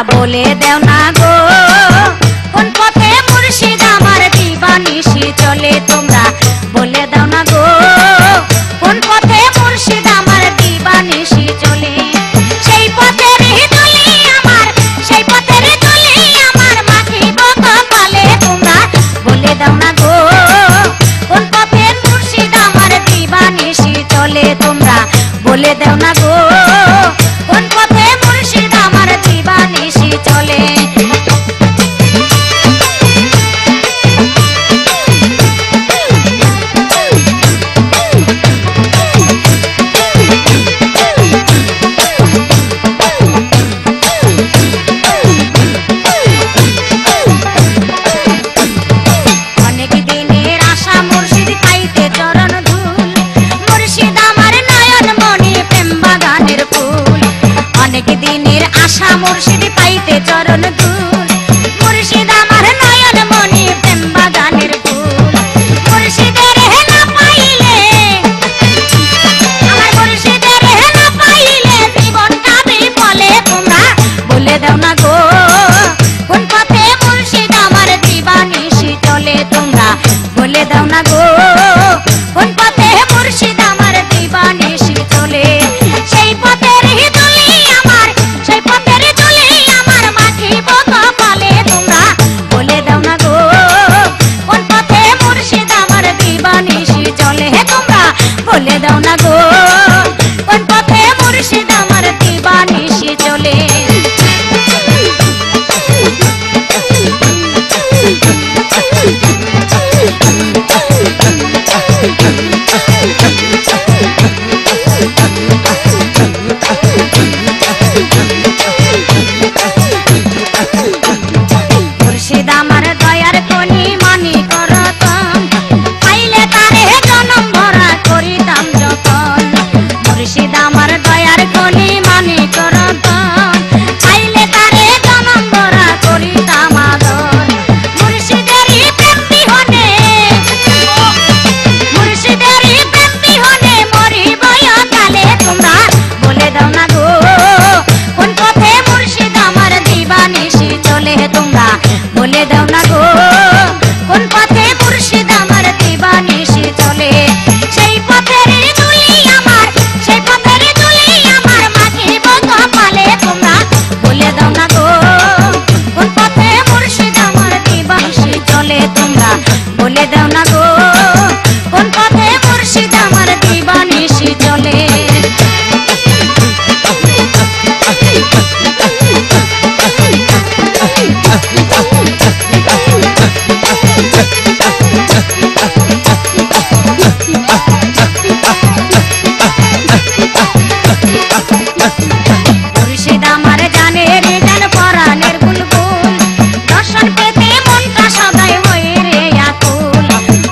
বলে দেও না গো কোন পথে মুর্শিদ আমার দিবানিশি চলে তোমরা বলে দাও না গো কোন পথে মুর্শিদ আমার দিবানিশি চলে সেই পথের দোলে আমার সেই পথের দোলে আমার মাখিব কপালে তোমরা বলে দাও না গো কোন পথে মুর্শিদ আমার দিবানিশি চলে তোমরা বলে দাও না গো কোন পথে মুর্শিদ আমার দিবানিশি চলে অনেক দিনের আশা মুর্শিদ পাইতে চরণ ধুল মুর্শিদ আমার নয়ন মণি প্রেম বাগানের ফুল অনেক দিনের আশা মুর্শিদ পাইতে চরণ ধুল মুর্শিদ আমার নয়ন মণি প্রেম বাগানের ফুল মুর্শিদের হেনা পাইলে আমার মুর্শিদের হেনা পাইলে জীবনটা বিফলে তোমরা বলে দাও না গো কোন পথে মুর্শিদ আমার দিবানিশি চলে তোমরা বলে দাও না গো কোন পথে মুর্শিদ আমার দিবানিশি চলে সেই পথের দোলে আমার সেই পথের দোলে আমার মাখিব কপালে তোমরা বলে দাও না গো কোন পথে মুর্শিদ আমার দিবানিশি চলে তোমরা বলে দাও না গো কোন পথে মুর্শিদ আমার দিবানিশি চলে মুর্শিদ আমার দয়ার কনি মানি করতম পাইলে তারে জনম ভরা করিতাম যতন মুর্শিদ আমার দয়ার কনি মানি করতম পাইলে তারে জনম ভরা করিতাম আদর মুর্শিদেরই প্রেম বিহনে মুর্শিদেরই প্রেম বিহনে মরিব অকালে তোমরা বলে দাও না গো কোন পথে মুর্শিদ আমার দিবানিশি চলে তোমরা বলে দাও না গো কোন পথে মুর্শিদ আমার দিবানিশি চলে সেই পথের দোলে আমার সেই পথের দোলে আমার মাখিব কপালে তোমরা বলে দাও না গো কোন পথে মুর্শিদ আমার দিবানিশি চলে তোমরা বলে দাও না গো কোন পথে মুর্শিদ আমার দিবানিশি চলে মুর্শিদ আমার জানের জান পরাণের বুলবুল দর্শন পেতে মনটা সদাই হয়ে রে আকুল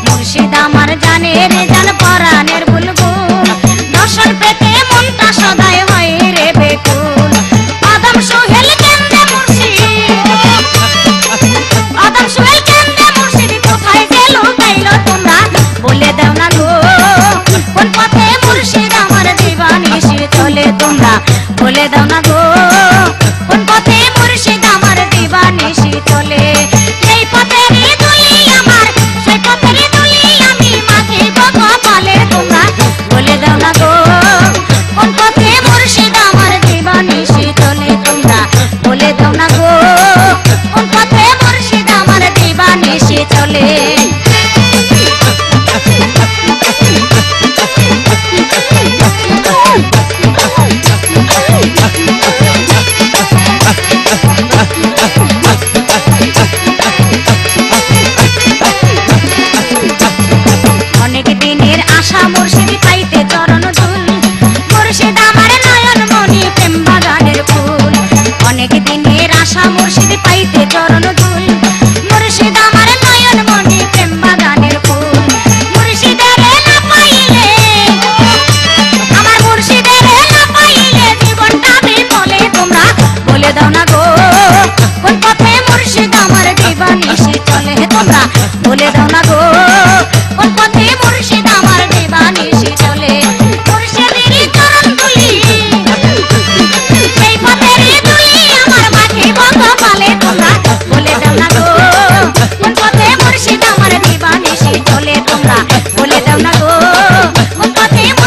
মুর্শিদ আমার জানের জান পরাণের বুলবুল দর্শন পেতে মনটা সদাই হয়ে রে বেকুল আদম সোহেল কেন্দ্রে মুর্শিদ আদম সোহেল কেন্দ্রে মুর্শিদ কোথায় গেল পাইল তোমরা বলে দাও না গো কোন পথে মুর্শিদ আমার দিবানিশি চলে তোমরা বলে দাও না গো কোন পথে মুর্শিদ আমার দিবানিশি চলে সেই পথের দোলে আমার সেই পথের দোলে আমি মাখিব কপালে তোমরা বলে দাও না গো কোন পথে মুর্শিদ আমার দিবানিশি চলে তোমরা বলে দাও না গো কোন পথে মুর্শিদ আমার দিবানিশি চলে অনেক দিনের আশা মুর্শিদ পাইতে চরণ ধুল মুর্শিদ আমার নয়ন মণি প্রেম বাগানের ফুল অনেক দিনের আশা মুর্শিদ পাইতে চরণ ধুল মুর্শিদ আমার নয়ন মণি প্রেম বাগানের ফুল মুর্শিদের হেনা পাইলে আমার মুর্শিদের হেনা পাইলে জীবনটা বিফলে তোমরা বলে দাও না গো কোন পথে মুর্শিদ আমার দিবানিশি চলে তোমরা বলে দাও না গো